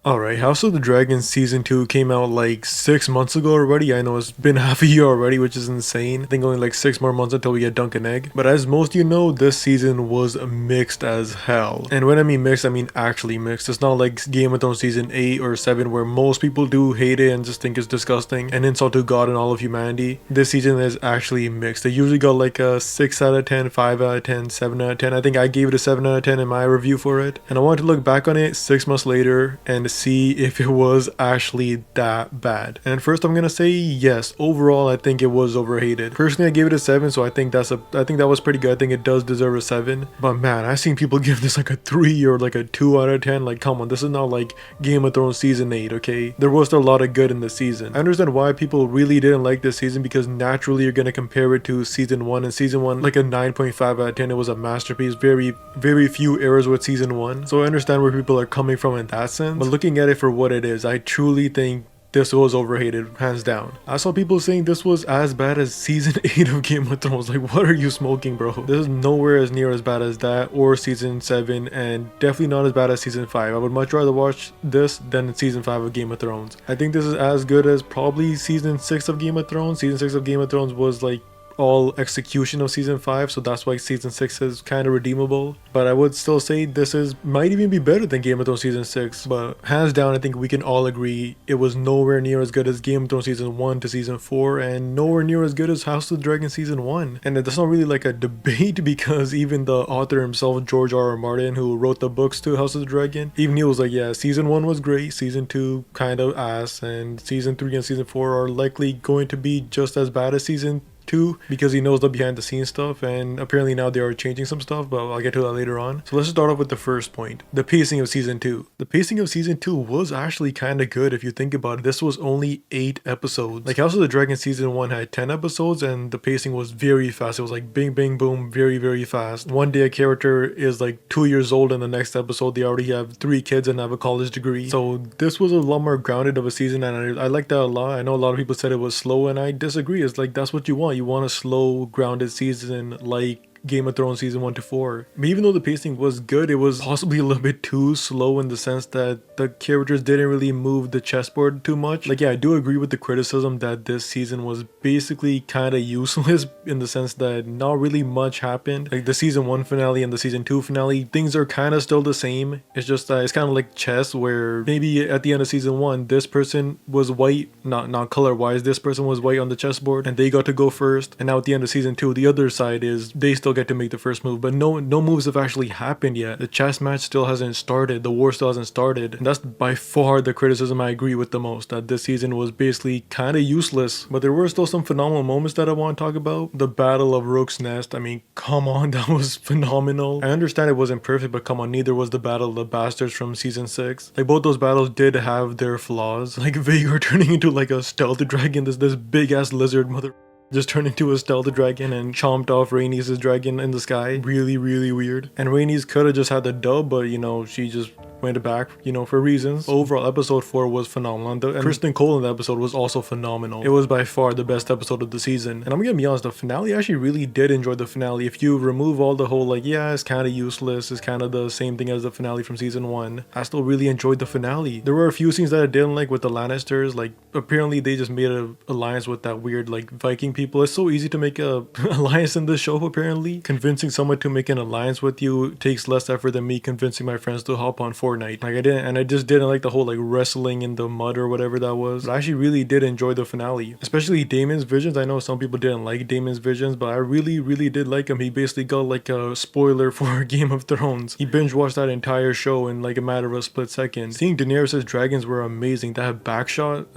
Alright, House of the Dragon Season 2 came out like 6 months ago already. I know it's been half a year already, which is insane. I think only like 6 more months until we get Dunk and Egg. But as most of you know, this season was mixed as hell. And when I mean mixed, I mean actually mixed. It's not like Game of Thrones Season 8 or 7 where most people do hate it and just think it's disgusting, an insult to God and all of humanity. This season is actually mixed. They usually got like a 6 out of 10, 5 out of 10, 7 out of 10. I think I gave it a 7 out of 10 in my review for it. And I wanted to look back on it 6 months later and see if it was actually that bad. And first I'm gonna say yes, overall I think it was overhated. Personally I gave it a 7, so I think that was pretty good. I think it does deserve a 7. But man, I've seen people give this like a 3 or like a 2 out of 10. Like come on, this is not like Game of Thrones season 8, okay? There was still a lot of good in the season. I understand why people really didn't like this season, because naturally you're gonna compare it to season 1, and season 1 like a 9.5 out of 10. It was a masterpiece. Very few errors with season 1. So I understand where people are coming from in that sense. But looking at it for what it is, I truly think this was overhated, hands down. I saw people saying this was as bad as season 8 of Game of Thrones. Like, what are you smoking, bro? This is nowhere as near as bad as that or season 7, and definitely not as bad as season 5. I would much rather watch this than season 5 of Game of Thrones. I think this is as good as probably season 6 of Game of Thrones. Season 6 of Game of Thrones was like all execution of season 5, so that's why season 6 is kind of redeemable. But I would still say this is might even be better than Game of Thrones season 6. But hands down, I think we can all agree it was nowhere near as good as Game of Thrones season 1 to season 4, and nowhere near as good as House of the Dragon season 1. And that's not really like a debate, because even the author himself, George R.R. Martin, who wrote the books to House of the Dragon, even he was like, yeah, season 1 was great, season 2 kind of ass, and season 3 and season 4 are likely going to be just as bad as season 2, because he knows the behind the scenes stuff, and apparently now they are changing some stuff, but I'll get to that later on. So let's start off with the first point, the pacing of season 2. The pacing of season 2 was actually kind of good if you think about it. This was only 8 episodes. Like House of the Dragon season 1 had 10 episodes, and the pacing was very fast. It was like bing bang boom, very fast. One day a character is like 2 years old, and the next episode they already have 3 kids and have a college degree. So this was a lot more grounded of a season, and I like that a lot. I know a lot of people said it was slow, and I disagree. It's like that's what you want. You want a slow, grounded season like Game of Thrones season 1 to 4. But even though the pacing was good, it was possibly a little bit too slow in the sense that the characters didn't really move the chessboard too much. Like, yeah, I do agree with the criticism that this season was basically kind of useless in the sense that not really much happened. Like the season 1 finale and the season 2 finale, things are kind of still the same. It's just that it's kind of like chess, where maybe at the end of season 1 this person was white, not color wise, this person was white on the chessboard and they got to go first, and now at the end of season 2 the other side is they still get to make the first move, but no moves have actually happened yet. The chess match still hasn't started, the war still hasn't started, and that's by far the criticism I agree with the most, that this season was basically kind of useless. But there were still some phenomenal moments that I want to talk about. The battle of Rook's Nest, I mean, come on, that was phenomenal. I understand it wasn't perfect, but come on, neither was the battle of the bastards from season 6. Like both those battles did have their flaws, like Vhagar turning into like a stealth dragon, this big ass lizard mother just turned into a stealth dragon and chomped off Rhaenys' dragon in the sky. Really weird. And Rhaenys could have just had the dub, but you know, she just went back, you know, for reasons. Overall, episode 4 was phenomenal, and Kristen Cole in the episode was also phenomenal. It was by far the best episode of the season, and I'm gonna be honest, the finale, I actually really did enjoy the finale. If you remove all the whole like, yeah, it's kind of useless, it's kind of the same thing as the finale from season 1, I still really enjoyed the finale. There were a few scenes that I didn't like with the Lannisters. Like apparently they just made an alliance with that weird like Viking people. It's so easy to make a alliance in this show. Apparently convincing someone to make an alliance with you takes less effort than me convincing my friends to hop on Fortnite. Like I just didn't like the whole like wrestling in the mud or whatever that was. But I actually really did enjoy the finale, especially Damon's visions. I know some people didn't like Damon's visions, but I really did like him. He basically got like a spoiler for Game of Thrones. He binge watched that entire show in like a matter of a split second. Seeing Daenerys' dragons were amazing. That back shot,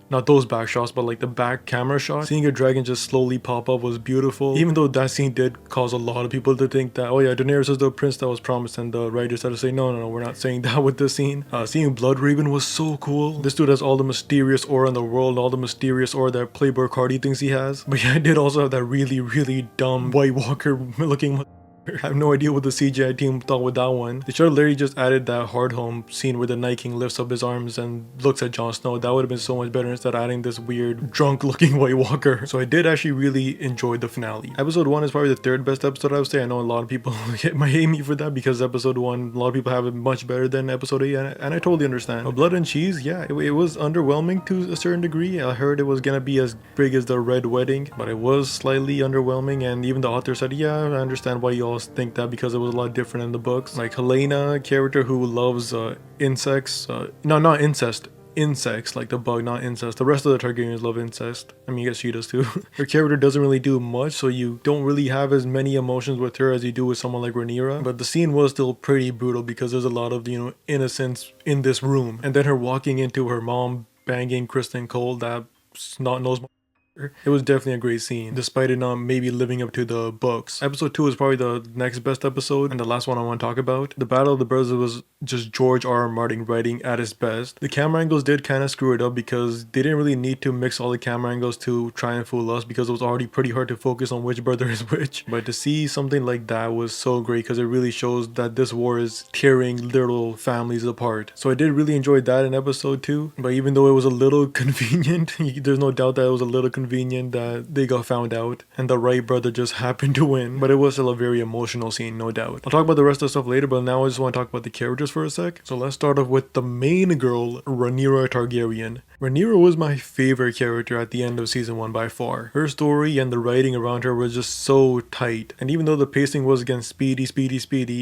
not those back shots, but like the back camera shot, seeing a dragon just slowly pop up was beautiful. Even though that scene did cause a lot of people to think that, oh yeah, Daenerys is the prince that was promised, and the writers had to say, no, we're not saying that with this scene. Seeing Blood Raven was so cool. This dude has all the mysterious aura in the world, all the mysterious aura that Playboy Cardi thinks he has. But yeah, I did also have that really dumb White Walker looking I have no idea what the CGI team thought with that one. They should have literally just added that hard home scene where the Night King lifts up his arms and looks at Jon Snow. That would have been so much better instead of adding this weird drunk looking White Walker. So I did actually really enjoy the finale. Episode 1 is probably the third best episode, I would say. I know a lot of people might hate me for that because episode 1, a lot of people have it much better than episode 8, and I totally understand. But Blood and Cheese, yeah, it was underwhelming to a certain degree. I heard it was gonna be as big as the Red Wedding, but it was slightly underwhelming, and even the author said, yeah, I understand why you all think that because it was a lot different in the books. Like Helena, character who loves insects, no, not incest, insects, like the bug, not incest. The rest of the Targaryens love incest. I mean, I guess she does too. Her character doesn't really do much, so you don't really have as many emotions with her as you do with someone like Rhaenyra. But the scene was still pretty brutal because there's a lot of, innocence in this room. And then her walking into her mom banging Kristen Cole, that snot-nosed. It was definitely a great scene, despite it not maybe living up to the books. Episode 2 is probably the next best episode, and the last one I want to talk about. The Battle of the Brothers was just George R.R. Martin writing at his best. The camera angles did kind of screw it up because they didn't really need to mix all the camera angles to try and fool us because it was already pretty hard to focus on which brother is which. But to see something like that was so great because it really shows that this war is tearing literal families apart. So I did really enjoy that in episode 2, but even though it was a little convenient, there's no doubt that it was a little convenient that they got found out and the right brother just happened to win, but it was still a very emotional scene, no doubt. I'll talk about the rest of the stuff later, but now I just want to talk about the characters for a sec. So let's start off with the main girl, Rhaenyra Targaryen. Rhaenyra was my favorite character at the end of season 1 by far. Her story and the writing around her was just so tight, and even though the pacing was again speedy,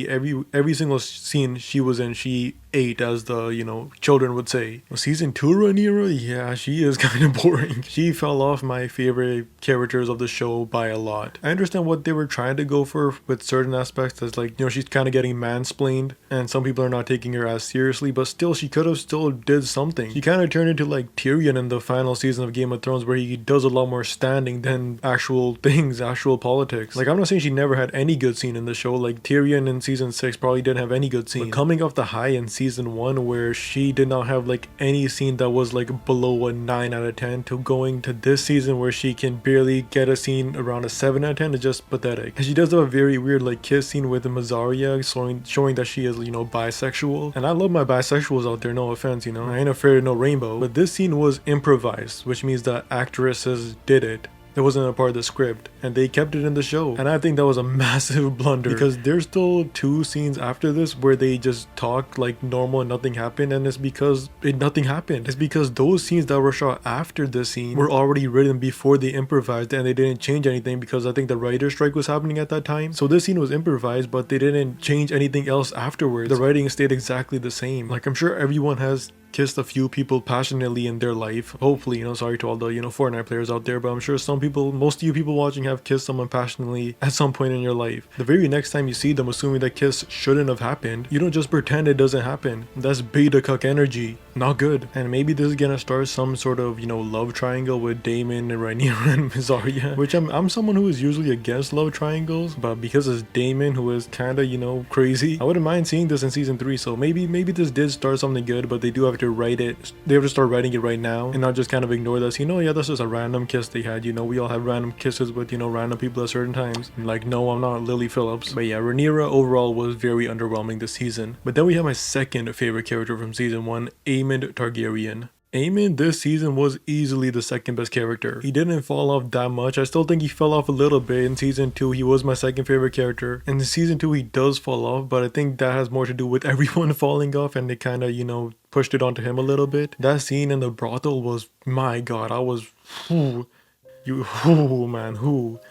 every single scene she was in, she ate, as the children would say. Well, season 2 Rhaenyra, yeah, she is kind of boring. She fell off my favorite characters of the show by a lot. I understand what they were trying to go for with certain aspects, as she's kind of getting mansplained and some people are not taking her as seriously, but still she could have still did something. She kind of turned into like Tyrion in the final season of Game of Thrones, where he does a lot more standing than actual things, actual politics. Like, I'm not saying she never had any good scene in the show. Like, Tyrion in season 6 probably didn't have any good scene. But coming off the high in season 1 where she did not have like any scene that was like below a 9 out of 10 to going to this season where she can barely get a scene around a 7 out of 10 is just pathetic. And she does have a very weird like kiss scene with Mysaria, showing that she is bisexual. And I love my bisexuals out there, no offense, I ain't afraid of no rainbow. But this scene was improvised, which means that actresses did it. It wasn't a part of the script, and they kept it in the show. And I think that was a massive blunder, because there's still 2 scenes after this where they just talk like normal and nothing happened, and it's because nothing happened. It's because those scenes that were shot after this scene were already written before they improvised, and they didn't change anything because I think the writer's strike was happening at that time. So this scene was improvised, but they didn't change anything else afterwards. The writing stayed exactly the same. Like, I'm sure everyone has kissed a few people passionately in their life. Hopefully, sorry to all the, Fortnite players out there, but I'm sure most of you people watching have kissed someone passionately at some point in your life. The very next time you see them, assuming that kiss shouldn't have happened, you don't just pretend it doesn't happen. That's beta cuck energy. Not good. And maybe this is gonna start some sort of, love triangle with Damon and Rhaenyra and Mysaria, which I'm someone who is usually against love triangles, but because it's Damon who is kinda, crazy, I wouldn't mind seeing this in season 3, so maybe this did start something good, but they do have to write it. They have to start writing it right now and not just kind of ignore this. Yeah, this is a random kiss they had. We all have random kisses with, random people at certain times. Like, no, I'm not Lily Phillips. But yeah, Rhaenyra overall was very underwhelming this season. But then we have my second favorite character from season 1, Aemond Targaryen. Aemond this season was easily the second best character. He didn't fall off that much. I still think he fell off a little bit in season 2. He was my second favorite character. And in season 2 he does fall off, but I think that has more to do with everyone falling off, and they kind of, pushed it onto him a little bit. That scene in the brothel was, my god, I was,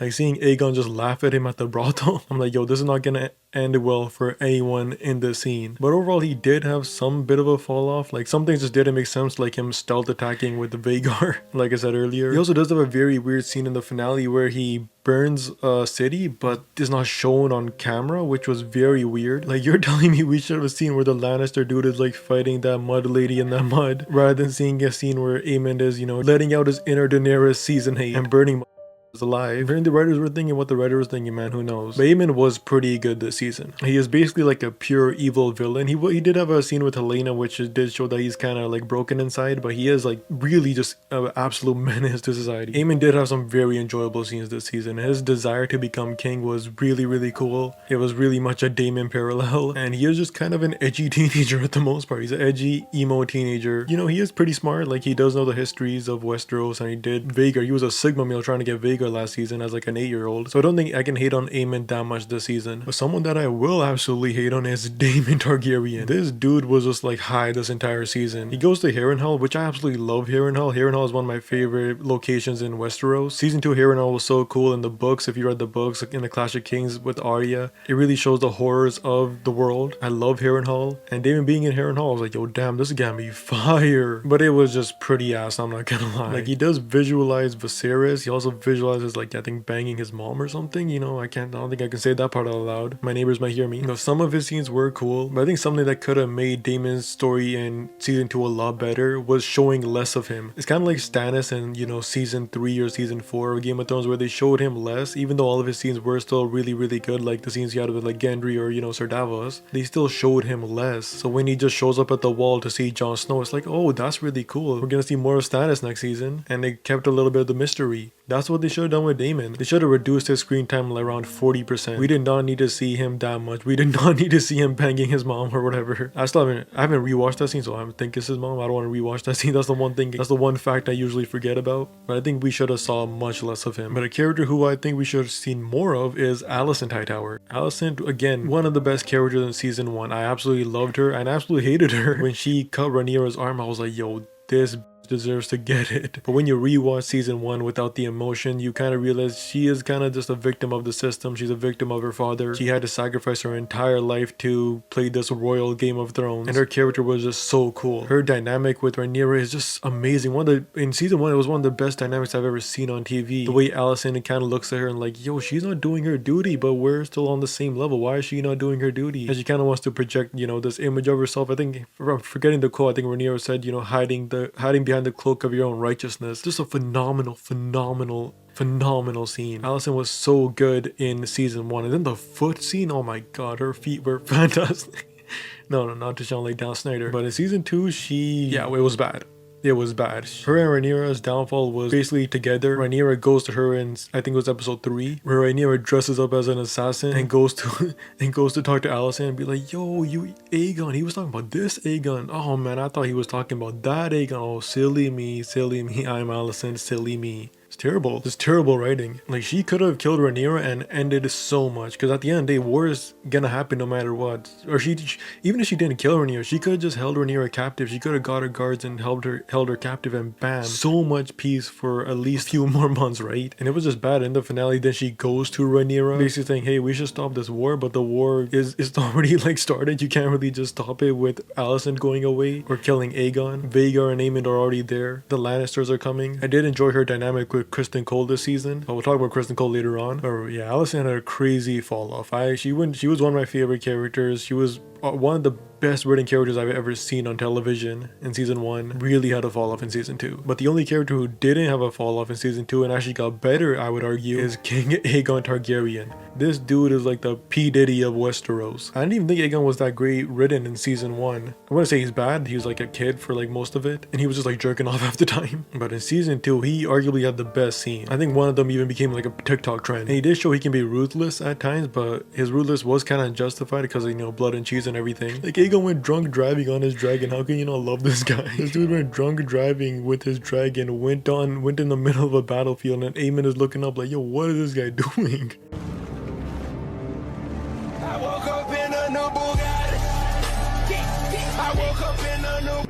like seeing Aegon just laugh at him at the brothel. I'm like, yo, this is not gonna end well for anyone in this scene. But overall, he did have some bit of a fall off. Like, some things just didn't make sense, like him stealth attacking with the Vhagar, like I said earlier. He also does have a very weird scene in the finale where he burns a city but is not shown on camera, which was very weird. Like, you're telling me we should have a scene where the Lannister dude is like fighting that mud lady in that mud, rather than seeing a scene where Aemond is, letting out his inner Daenerys season hate and burning alive. Hearing the writers were thinking what the writer was thinking, man, who knows. But Aemond was pretty good this season. He is basically like a pure evil villain. He did have a scene with Helena, which did show that he's kind of like broken inside, but he is like really just an absolute menace to society. Aemond did have some very enjoyable scenes this season. His desire to become king was really cool. It was really much a Damon parallel, and he is just kind of an edgy teenager at the most part. He's an edgy, emo teenager. You know, he is pretty smart. Like, he does know the histories of Westeros, and he did Vhagar. He was a Sigma male trying to get Vhagar last season as like an 8-year-old. So I don't think I can hate on Aemond that much this season. But someone that I will absolutely hate on is Daemon Targaryen. This dude was just like high this entire season. He goes to Harrenhal, which I absolutely love Harrenhal. Harrenhal is one of my favorite locations in Westeros. Season 2 Harrenhal was so cool in the books. If you read the books, like in the Clash of Kings with Arya, it really shows the horrors of the world. I love Harrenhal. And Daemon being in Harrenhal, I was like, yo, damn, this is gonna be fire. But it was just pretty ass, I'm not gonna lie. Like, he does visualize Viserys. He also visualizes like, I think, banging his mom or something. You know, I don't think I can say that part out loud. My neighbors might hear me. You know, some of his scenes were cool, but I think something that could have made Daemon's story in season 2 a lot better was showing less of him. It's kind of like Stannis in, you know, season 3 or season 4 of Game of Thrones, where they showed him less, even though all of his scenes were still really good, like the scenes he had with like Gendry or, you know, Sir Davos. They still showed him less. So when he just shows up at the wall to see Jon Snow, it's like, oh, that's really cool. We're gonna see more of Stannis next season, and they kept a little bit of the mystery. That's what they should have done with Daemon. They should have reduced his screen time like around 40%. We did not need to see him that much. We did not need to see him banging his mom or whatever. I haven't rewatched that scene, so I think it's his mom. I don't want to rewatch that scene. That's the one fact I usually forget about. But I think we should have saw much less of him. But a character who I think we should have seen more of is Alicent Hightower. Alicent, again, one of the best characters in season 1. I absolutely loved her and absolutely hated her. When she cut Rhaenyra's arm, I was like, yo, this deserves to get it. But when you rewatch season 1 without the emotion, you kind of realize she is kind of just a victim of the system. She's a victim of her father. She had to sacrifice her entire life to play this royal Game of Thrones, and her character was just so cool. Her dynamic with Rhaenyra is just amazing. In season 1, it was one of the best dynamics I've ever seen on TV. The way Alicent kind of looks at her and like, yo, she's not doing her duty, but we're still on the same level. Why is she not doing her duty? And she kind of wants to project, you know, this image of herself. I think, forgetting the quote, I think Rhaenyra said, you know, hiding behind the cloak of your own righteousness. Just a phenomenal scene. Alicent was so good in season 1, and then the foot scene, oh my god, her feet were fantastic. No, not to sound like Dan Snyder, but in season 2, it was bad. It was bad. Her and Rhaenyra's downfall was basically together. Rhaenyra goes to her in, I think it was episode 3, where Rhaenyra dresses up as an assassin and goes to talk to Alicent and be like, yo, you Aegon. He was talking about this Aegon. Oh man, I thought he was talking about that Aegon. Oh, silly me. I'm Alicent, silly me. It's terrible. It's terrible writing. Like, she could have killed Rhaenyra and ended so much, because at the end of the day, war is gonna happen no matter what. Or even if she didn't kill Rhaenyra, she could have just held Rhaenyra captive. She could have got her guards and held her captive, and bam, so much peace for at least a few more months, right? And it was just bad. In the finale, then she goes to Rhaenyra, basically saying, hey, we should stop this war, but the war is already like started. You can't really just stop it with Alicent going away or killing Aegon. Vhagar and Aemond are already there. The Lannisters are coming. I did enjoy her dynamic with Kristen Cole this season. I will talk about Kristen Cole later on. But yeah, Alicent had a crazy fall off. She was one of my favorite characters. She was one of the best written characters I've ever seen on television in season 1. Really had a fall off in season 2. But the only character who didn't have a fall off in season 2 and actually got better, I would argue, is King Aegon Targaryen. This dude is like the P. Diddy of Westeros. I didn't even think Aegon was that great written in season 1. I wouldn't say he's bad. He was like a kid for like most of it, and he was just like jerking off half the time. But in season 2, he arguably had the best scene. I think one of them even became like a TikTok trend. And he did show he can be ruthless at times, but his ruthless was kind of justified because of, you know, blood and cheese and everything. Like, Aegon went drunk driving on his dragon. How can you not love this guy? This dude went drunk driving with his dragon, went in the middle of a battlefield, and Aemond is looking up like, yo, what is this guy doing? I woke up in a new Bugatti. I woke up in a new...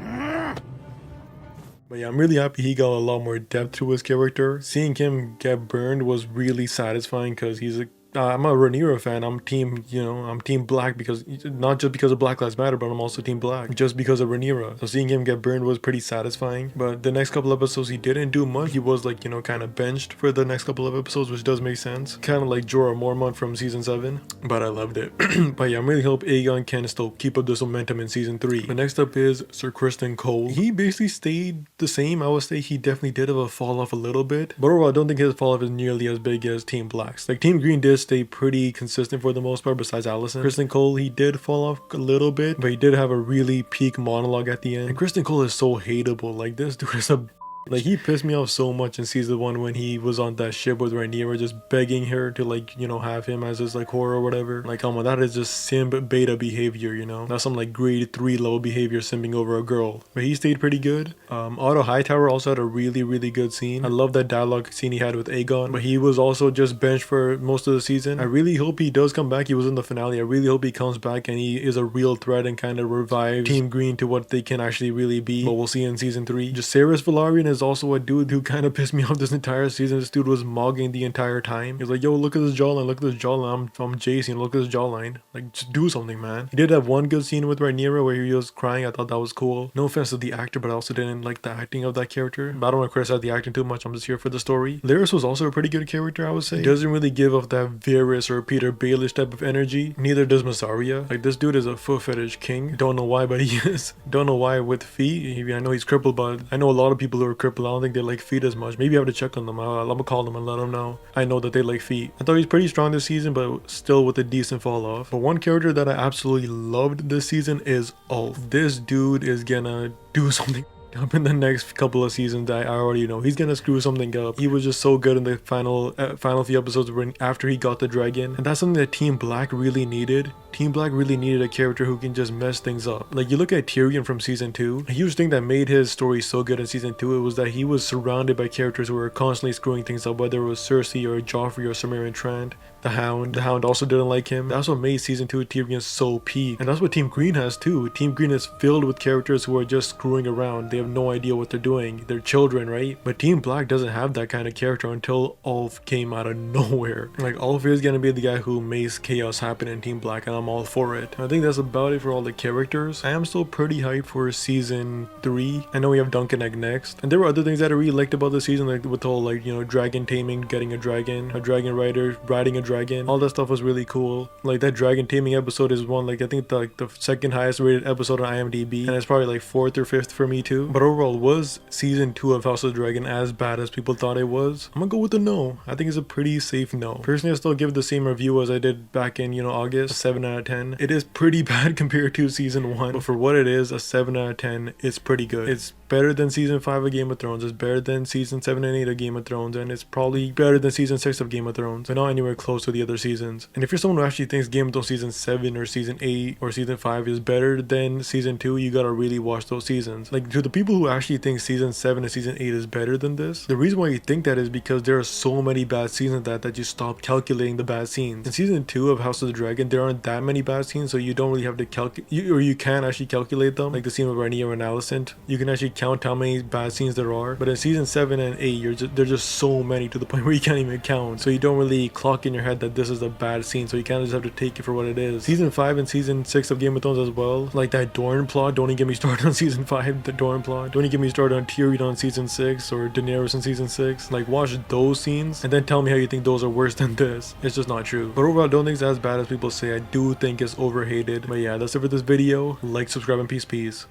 But yeah, I'm really happy he got a lot more depth to his character. Seeing him get burned was really satisfying, because he's a I'm a Rhaenyra fan. I'm team, I'm team black because not just because of Black Lives Matter, but I'm also team black just because of Rhaenyra. So seeing him get burned was pretty satisfying. But the next couple episodes he didn't do much. He was like, kind of benched for the next couple of episodes, which does make sense. Kind of like Jorah Mormont from season 7, but I loved it. But yeah, I'm really hope Aegon can still keep up this momentum in season 3. The next up is Sir Criston Cole. He basically stayed the same. I would say he definitely did have a fall off a little bit, but overall I don't think his fall off is nearly as big as Team Black's. Like Team Green did stay pretty consistent for the most part besides Alicent. Criston Cole, he did fall off a little bit, but he did have a really peak monologue at the end. And Criston Cole is so hateable. Like this dude is a like he pissed me off so much in season 1 when he was on that ship with Rhaenyra just begging her to like have him as his like whore or whatever. Like come on, that is just simp beta behavior, that's some like grade 3 level behavior simping over a girl. But he stayed pretty good. Otto Hightower also had a really good scene. I love that dialogue scene he had with Aegon, but he was also just benched for most of the season. I really hope he does come back. He was in the finale. I really hope he comes back and he is a real threat and kind of revives Team Green to what they can actually really be. But we'll see in season 3. Jacaerys Velaryon is also a dude who kind of pissed me off this entire season. This dude was mogging the entire time. He's like, yo, look at this jawline, look at this jawline. I'm Jason, look at this jawline. Like, just do something, man. He did have one good scene with Rhaenyra where he was crying. I thought that was cool. No offense to the actor, but I also didn't like the acting of that character. But I don't want to criticize the acting too much. I'm just here for the story. Larys was also a pretty good character, I would say. He doesn't really give off that Varys or Peter Baelish type of energy. Neither does Mysaria. Like, this dude is a foot fetish king. Don't know why, but he is. Don't know why with feet. I know he's crippled, but I know a lot of people who are crippled. I don't think they like feet as much. Maybe I have to check on them. I'm gonna call them and let them know. I know that they like feet. I thought he's pretty strong this season, but still with a decent fall off. But one character that I absolutely loved this season is Ulf. This dude is gonna do something up in the next couple of seasons. I already know he's gonna screw something up. He was just so good in the final few episodes after he got the dragon, and that's something that Team Black really needed. Team Black really needed a character who can just mess things up. Like you look at Tyrion from season 2, a huge thing that made his story so good in season 2, it was that he was surrounded by characters who were constantly screwing things up, whether it was Cersei or Joffrey or Samira Trant. The Hound also didn't like him. That's what made season 2 Tyrion so peak. And that's what Team Green has too. Team Green is filled with characters who are just screwing around. They have no idea what they're doing. They're children, right? But Team Black doesn't have that kind of character until Ulf came out of nowhere. Like Ulf is gonna be the guy who makes chaos happen in Team Black, and I'm all for it. I think that's about it for all the characters. I am still pretty hyped for season 3. I know we have Duncan Egg next. And there were other things that I really liked about the season, like with the whole dragon taming, getting a dragon rider riding a dragon. All that stuff was really cool. Like that dragon taming episode is one, like I think the second highest rated episode on IMDb, and it's probably like 4th or 5th for me too. But overall, was season 2 of House of the Dragon as bad as people thought it was? I'm gonna go with a no. I think it's a pretty safe no. Personally, I still give it the same review as I did back in August, a 7 out of 10. It is pretty bad compared to season 1, but for what it is, a 7 out of 10 is pretty good. It's better than season 5 of Game of Thrones. It's better than season 7 and 8 of Game of Thrones, and it's probably better than season 6 of Game of Thrones, but not anywhere close to the other seasons. And if you're someone who actually thinks Game of Thrones season 7 or season 8 or season 5 is better than season 2, you gotta really watch those seasons. Like, to the people who actually think season 7 and season 8 is better than this, the reason why you think that is because there are so many bad scenes that you stop calculating the bad scenes. In season 2 of House of the Dragon, there aren't that many bad scenes, so you don't really have to you can actually calculate them. Like the scene with Rhaenyra and Alicent, you can actually count how many bad scenes there are. But in season 7 and 8, there's just so many to the point where you can't even count. So you don't really clock in your head that this is a bad scene, so you kind of just have to take it for what it is. Season 5 and season 6 of Game of Thrones as well, like that Dorne plot, don't even get me started on season 5, the Dorne plot. Don't even get me started on Tyrion on season 6 or Daenerys in season 6. Like, watch those scenes and then tell me how you think those are worse than this. It's just not true. But overall, I don't think it's as bad as people say. I do think it's overhated. But yeah, that's it for this video. Like, subscribe, and peace.